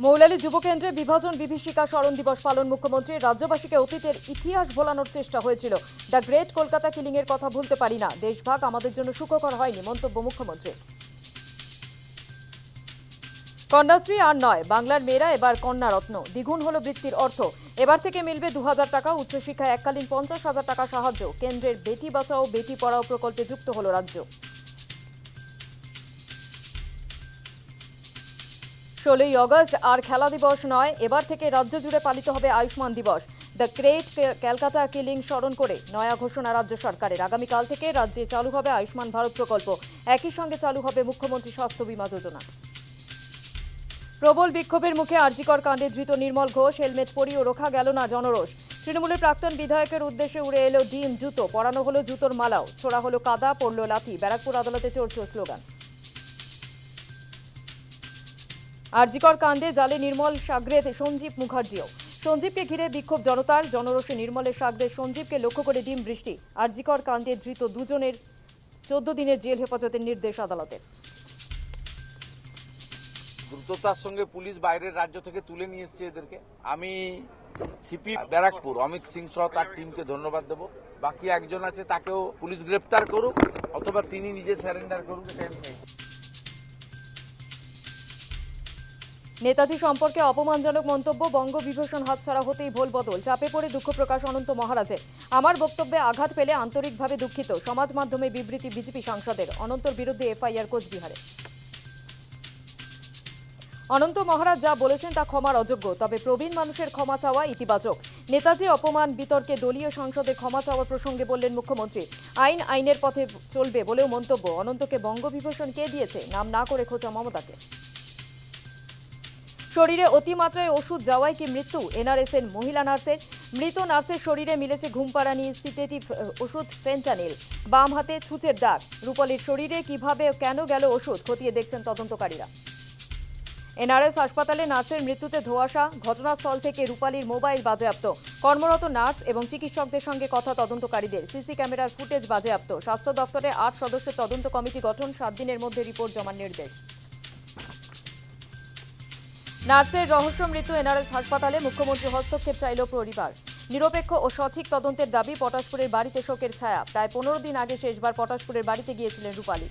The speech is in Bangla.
মৌলালী যুবকেন্দ্রে বিভাজন বিভীষিকা স্মরণ দিবস পালন মুখ্যমন্ত্রী। রাজ্যবাসীকে অতীতের ইতিহাস ভোলানোর চেষ্টা হয়েছিল। দ্য গ্রেট কলকাতা কিলিং এর কথা ভুলতে পারি না। দেশভাগ আমাদের জন্য সুখকর হয়নি, মন্তব্য মুখ্যমন্ত্রী। কন্যাশ্রী আর নয়, বাংলার মেয়েরা এবার কন্যারত্ন। দ্বিগুণ হলো বৃত্তির অর্থ। এবার থেকে মিলবে 2000 টাকা। উচ্চশিক্ষায় এককালীন 50,000 টাকা সাহায্য। কেন্দ্রের বেটি বাঁচাও বেটি পড়াও প্রকল্পে যুক্ত হলো রাজ্য। 16ই অগস্ট আর খেলা দিবস নয়, এবার থেকে রাজ্য জুড়ে পালিত হবে আয়ুষ্মান দিবস। দ্য গ্রেট ক্যালকাটা কিলিং স্মরণ করে নয়া ঘোষণা রাজ্য সরকারের। আগামীকাল থেকে রাজ্যে চালু হবে আয়ুষ্মান ভারত প্রকল্প। একই সঙ্গে চালু হবে মুখ্যমন্ত্রী স্বাস্থ্য বীমা যোজনা। প্রবল বিক্ষোভের মুখে আরজিকর কাণ্ডে ধৃত নির্মল ঘোষ। হেলমেট পরিয়েও রোখা গেল না জনরোষ। তৃণমূলের প্রাক্তন বিধায়কের উদ্দেশ্যে উড়ে এলো ডিম, জুতো পরানো হলো জুতোর মালাও। ছোড়া হলো কাদা, পড়ল লাথি। ব্যারাকপুর আদালতে চলছে স্লোগান। আরজিকর কাণ্ডে জালে নির্মল সাগরেদ সঞ্জীব মুখার্জিও। সঞ্জীবকে ঘিরে বিক্ষোভ জনতার। জনরোষে নির্মলের সাগরেদ সঞ্জীবকে লক্ষ্য করে ডিম বৃষ্টি। আরজিকর কাণ্ডে ধৃত দুজনের 14 দিনের জেল হেফাজতের নির্দেশ আদালতের। দ্রুততার সঙ্গে পুলিশ বাইরের রাজ্য থেকে তুলে নিয়ে এসছে এদেরকে। আমি সিপি ব্যারাকপুর অমিত সিং সহ তার টিমকে ধন্যবাদ দেব। বাকি একজন আছে, তাকেও পুলিশ গ্রেপ্তার করুক অথবা তিনি নিজে স্যারেন্ডার করুক, এটা আমি চাই। নেতাজি সম্পর্কে অপমানজনক মন্তব্য। বঙ্গবিভূষণ হাতছাড়া হতেই ভোল বদল। চাপে পড়ে দুঃখ প্রকাশ অনন্ত মহারাজের। আমার বক্তব্যে আঘাত পেলে আন্তরিকভাবে দুঃখিত। সমাজ মাধ্যমে বিবৃতি বিজেপি সাংসদের। অনন্তর বিরুদ্ধে এফআইআর কোচবিহারে। অনন্ত মহারাজ যা বলেছেন তা ক্ষমার অযোগ্য, তবে প্রবীণ মানুষের ক্ষমা চাওয়া ইতিবাচক। নেতাজি অপমান বিতর্কে দলীয় সংসদে ক্ষমা চাওয়ার প্রসঙ্গে বললেন মুখ্যমন্ত্রী। আইন আইনের পথে চলবে বলেও মন্তব্য। অনন্তকে বঙ্গবিভূষণ কে দিয়েছে, নাম না করে খোঁচা মমতাকে। শরীরে অতিমাত্রায় ওষুধ যাওয়ায় কি মৃত্যু এনআরএসের মহিলা নার্সের? মৃত নার্সের শরীরে মিলেছে ঘুমপাড়ানি সিটেটিভ ওষুধ ফেন্টানিল। বাম হাতে ছুঁচের দাগ। রূপালীর শরীরে কিভাবে কেন গেল ওষুধ খতিয়ে দেখছেন তদন্তকারীরা। এনআরএস হাসপাতালে নার্সের মৃত্যুতে ধোঁয়াশা। ঘটনাস্থল থেকে রূপালীর মোবাইল বাজেয়াপ্ত। কর্মরত নার্স এবং চিকিৎসকদের সঙ্গে কথা তদন্তকারীদের। সিসি ক্যামেরার ফুটেজ বাজেয়াপ্ত। স্বাস্থ্য দপ্তরে 8 সদস্যের তদন্ত কমিটি গঠন। 7 দিনের মধ্যে রিপোর্ট জমার নির্দেশ। নার্সের রহস্য মৃত্যু এনআরএস হাসপাতালে। মুখ্যমন্ত্রী হস্তক্ষেপ চাইল পরিবার। নিরপেক্ষ ও সঠিক তদন্তের দাবি। পটাশপুরের বাড়িতে শোকের ছায়া। প্রায় 15 দিন আগে শেষবার পটাশপুরের বাড়িতে গিয়েছিলেন রূপালী।